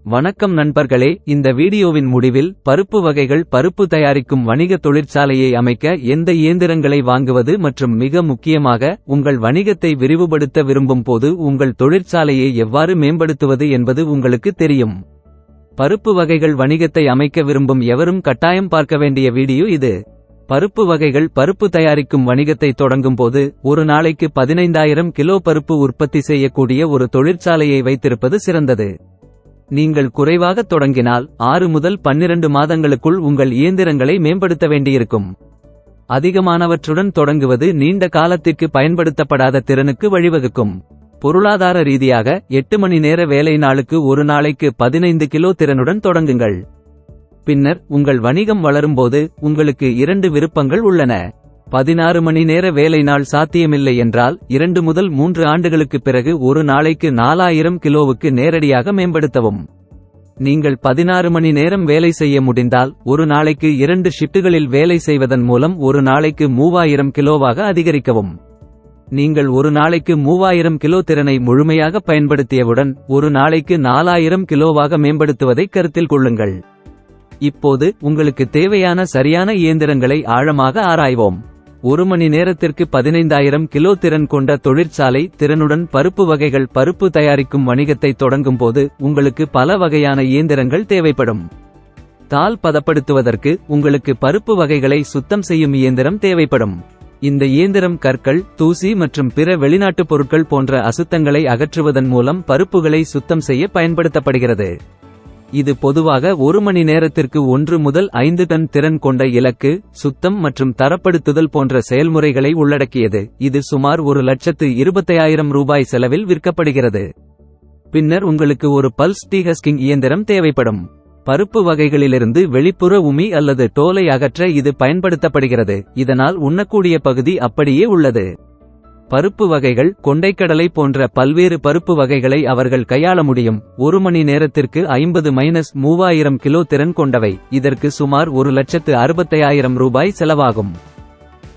வணக்கம் நண்பர்களே, இந்த வீடியோவின் முடிவில் பருப்பு வகைகள் பருப்பு தயாரிக்கும் வணிக தொழிற்சாலையை அமைக்க எந்த இயந்திரங்களை வாங்குவது மற்றும் மிக முக்கியமாக உங்கள் வணிகத்தை விரிவுபடுத்த விரும்பும் போது உங்கள் தொழிற்சாலையை எவ்வாறு மேம்படுத்துவது என்பது உங்களுக்கு தெரியும். பருப்பு வகைகள் வணிகத்தை அமைக்க விரும்பும் எவரும் கட்டாயம் பார்க்க வேண்டிய வீடியோ இது. பருப்பு வகைகள் பருப்பு தயாரிக்கும் வணிகத்தை தொடங்கும் போது ஒரு நாளைக்கு 15,000 கிலோ பருப்பு உற்பத்தி செய்யக்கூடிய ஒரு தொழிற்சாலையை வைத்திருப்பது சிறந்தது. நீங்கள் குறைவாக தொடங்கினால் 6 முதல் 12 மாதங்களுக்குள் உங்கள் இயந்திரங்களை மேம்படுத்த வேண்டியிருக்கும். அதிகமானவற்றுடன் தொடங்குவது நீண்ட காலத்திற்கு பயன்படுத்தப்படாத திறனுக்கு வழிவகுக்கும். பொருளாதார ரீதியாக 8 மணி நேர வேலை நாளுக்கு ஒரு நாளைக்கு 15 கிலோ திறனுடன் தொடங்குங்கள். பின்னர் உங்கள் வணிகம் வளரும்போது உங்களுக்கு 2 விருப்பங்கள் உள்ளன. 16 மணி நேர வேலை நாள் சாத்தியமில்லை என்றால் 2 முதல் 3 ஆண்டுகளுக்குப் பிறகு ஒரு நாளைக்கு 4000 கிலோவுக்கு நேரடியாக மேம்படுத்தவும். நீங்கள் 16 மணி நேரம் வேலை செய்ய முடிந்தால் ஒரு நாளைக்கு 2 ஷிப்டுகளில் வேலை செய்வதன் மூலம் ஒரு நாளைக்கு 3000 கிலோவாக அதிகரிக்கவும். நீங்கள் ஒரு நாளைக்கு 3000 கிலோ திறனை முழுமையாக பயன்படுத்தியவுடன் ஒரு நாளைக்கு 4000 கிலோவாக மேம்படுத்துவதை கருத்தில் கொள்ளுங்கள். இப்போது உங்களுக்கு தேவையான சரியான இயந்திரங்களை ஆழமாக ஆராய்வோம். ஒரு மணி நேரத்திற்கு 15,000 கிலோ திறன் கொண்ட தொழிற்சாலை திறனுடன் பருப்பு வகைகள் பருப்பு தயாரிக்கும் வணிகத்தை தொடங்கும் போது உங்களுக்கு பல வகையான இயந்திரங்கள் தேவைப்படும். தால் பதப்படுத்துவதற்கு உங்களுக்கு பருப்பு வகைகளை சுத்தம் செய்யும் இயந்திரம் தேவைப்படும். இந்த இயந்திரம் கற்கள், தூசி மற்றும் பிற வெளிநாட்டு பொருட்கள் போன்ற அசுத்தங்களை அகற்றுவதன் மூலம் பருப்புகளை சுத்தம் செய்ய பயன்படுத்தப்படுகிறது. இது பொதுவாக ஒரு மணி நேரத்திற்கு 1 முதல் 5 டன் திறன் கொண்ட இலக்கு, சுத்தம் மற்றும் தரப்படுத்துதல் போன்ற செயல்முறைகளை உள்ளடக்கியது. இது சுமார் 1,25,000 ரூபாய் செலவில் விற்கப்படுகிறது. பின்னர் உங்களுக்கு ஒரு பல்ஸ் டீஹஸ்கிங் இயந்திரம் தேவைப்படும். பருப்பு வகைகளிலிருந்து வெளிப்புற உமி அல்லது தோலை அகற்ற இது பயன்படுத்தப்படுகிறது. இதனால் உண்ணக்கூடிய பகுதி அப்படியே உள்ளது. பருப்பு வகைகள், கொண்டைக்கடலை போன்ற பல்வேறு பருப்பு வகைகளை அவர்கள் கையாள முடியும். ஒரு மணி நேரத்திற்கு 50-3000 கிலோ திறன் கொண்டவை. இதற்கு சுமார் 1,65,000 ரூபாய் செலவாகும்.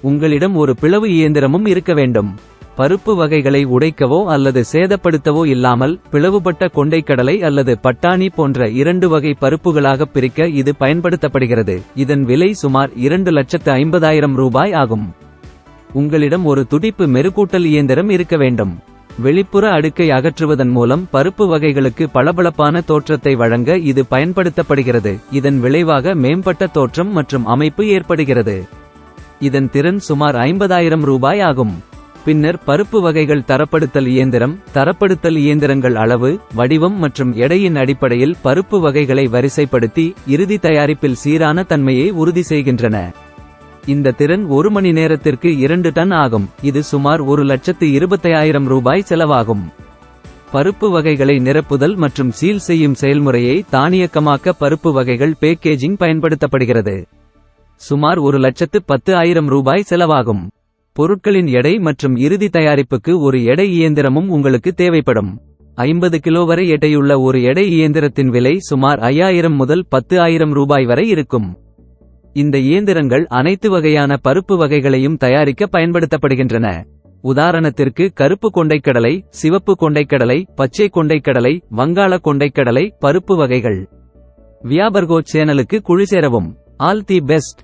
உங்களிடம் ஒரு பிளவு இயந்திரமும் இருக்க வேண்டும். பருப்பு வகைகளை உடைக்கவோ அல்லது சேதப்படுத்தவோ இல்லாமல் பிளவுபட்ட கொண்டைக்கடலை அல்லது பட்டாணி போன்ற 2 வகை பருப்புகளாக பிரிக்க இது பயன்படுத்தப்படுகிறது. இதன் விலை சுமார் 2,50,000 ரூபாய் ஆகும். உங்களிடம் ஒரு துடிப்பு மெருகூட்டல் இயந்திரம் இருக்க வேண்டும். வெளிப்புற அடுக்கை அகற்றுவதன் மூலம் பருப்பு வகைகளுக்கு பளபளப்பான தோற்றத்தை வழங்க இது பயன்படுத்தப்படுகிறது. இதன் விளைவாக மேம்பட்ட தோற்றம் மற்றும் அமைப்பு ஏற்படுகிறது. இதன் திறன் சுமார் 50,000 ரூபாய் ஆகும். பின்னர் பருப்பு வகைகள் தரப்படுத்தல் இயந்திரம். தரப்படுத்தல் இயந்திரங்கள் அளவு, வடிவம் மற்றும் எடையின் அடிப்படையில் பருப்பு வகைகளை வரிசைப்படுத்தி இறுதி தயாரிப்பில் சீரான தன்மையை உறுதி செய்கின்றன. இந்த திறன் ஒரு மணி நேரத்திற்கு 2 டன் ஆகும். இது சுமார் 1,25,000 ரூபாய் செலவாகும். பருப்பு வகைகளை நிரப்புதல் மற்றும் சீல் செய்யும் செயல்முறையை தானியக்கமாக்க பருப்பு வகைகள் பேக்கேஜிங் பயன்படுத்தப்படுகிறது. சுமார் 1,10,000 ரூபாய் செலவாகும். பொருட்களின் எடை மற்றும் இறுதி தயாரிப்புக்கு ஒரு எடை இயந்திரமும் உங்களுக்கு தேவைப்படும். 50 கிலோ வரை எடையுள்ள ஒரு எடை இயந்திரத்தின் விலை சுமார் 5,000 முதல் 10,000 ரூபாய் வரை இருக்கும். இந்த இயந்திரங்கள் அனைத்து வகையான பருப்பு வகைகளையும் தயாரிக்க பயன்படுத்தப்படுகின்றன. உதாரணத்திற்கு கருப்பு கொண்டைக்கடலை, சிவப்பு கொண்டைக்கடலை, பச்சை கொண்டைக்கடலை, வங்காள கொண்டைக்கடலை பருப்பு வகைகள். வியாபர்கோ சேனலுக்கு குழு சேரவும். All the best.